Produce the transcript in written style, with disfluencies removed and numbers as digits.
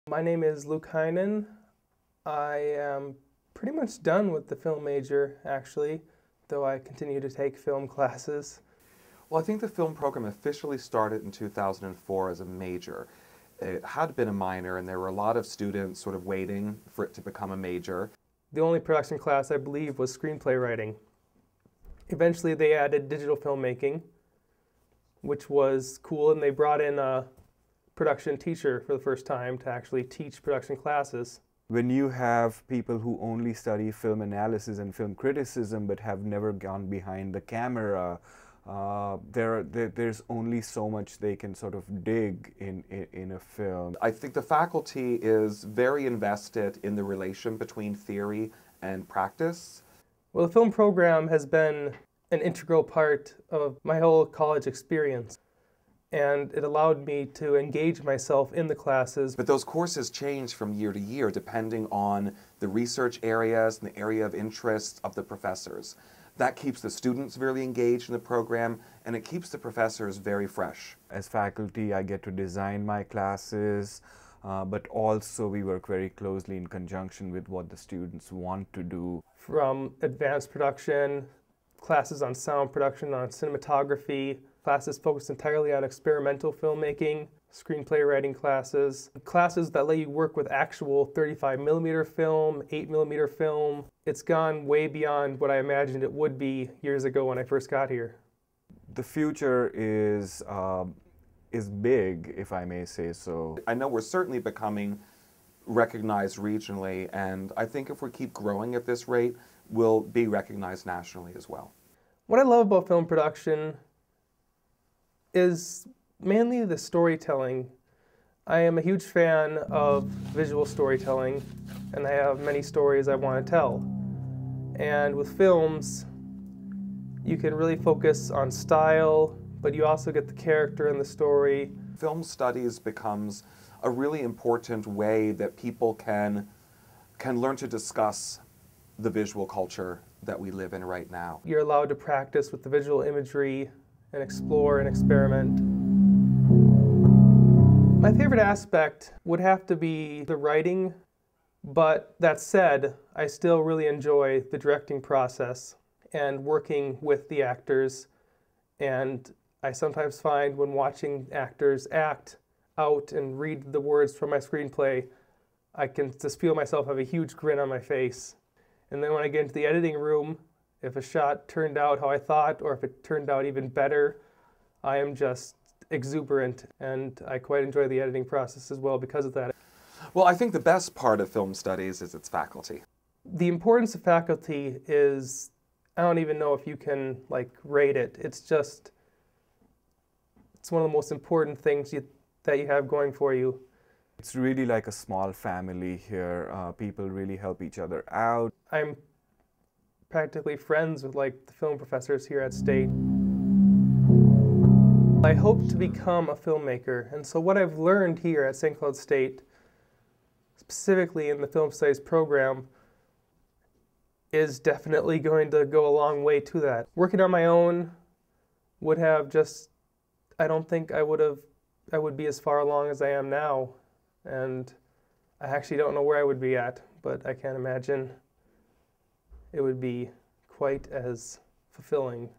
My name is Luke Heinen. I am pretty much done with the film major, actually, though I continue to take film classes. Well, I think the film program officially started in 2004 as a major. It had been a minor, and there were a lot of students sort of waiting for it to become a major. The only production class I believe was screenplay writing. Eventually they added digital filmmaking, which was cool, and they brought in a production teacher for the first time to actually teach production classes. When you have people who only study film analysis and film criticism but have never gone behind the camera, there's only so much they can sort of dig in a film. I think the faculty is very invested in the relation between theory and practice. Well, the film program has been an integral part of my whole college experience, and it allowed me to engage myself in the classes. But those courses change from year to year depending on the research areas and the area of interest of the professors. That keeps the students very engaged in the program, and it keeps the professors very fresh. As faculty, I get to design my classes, but also we work very closely in conjunction with what the students want to do. From advanced production, classes on sound production, on cinematography, classes focused entirely on experimental filmmaking, screenplay writing classes that let you work with actual 35mm film, 8mm film. It's gone way beyond what I imagined it would be years ago when I first got here. The future is big, if I may say so. I know we're certainly becoming recognized regionally, and I think if we keep growing at this rate, we'll be recognized nationally as well. What I love about film production is mainly the storytelling. I am a huge fan of visual storytelling, and I have many stories I want to tell. And with films, you can really focus on style, but you also get the character and the story. Film studies becomes a really important way that people can learn to discuss the visual culture that we live in right now. You're allowed to practice with the visual imagery and explore and experiment. My favorite aspect would have to be the writing, but that said, I still really enjoy the directing process and working with the actors, and I sometimes find when watching actors act out and read the words from my screenplay, I can just feel myself have a huge grin on my face. And then when I get into the editing room, if a shot turned out how I thought, or if it turned out even better, I am just exuberant, and I quite enjoy the editing process as well because of that. Well, I think the best part of film studies is its faculty. The importance of faculty is, I don't even know if you can rate it. It's one of the most important things that you have going for you. It's really like a small family here. People really help each other out. I'm practically friends with the film professors here at State. I hope to become a filmmaker, and so what I've learned here at St. Cloud State, specifically in the Film Studies program, is definitely going to go a long way to that. Working on my own would have I don't think I would be as far along as I am now, and I actually don't know where I would be at, but I can't imagine it would be quite as fulfilling.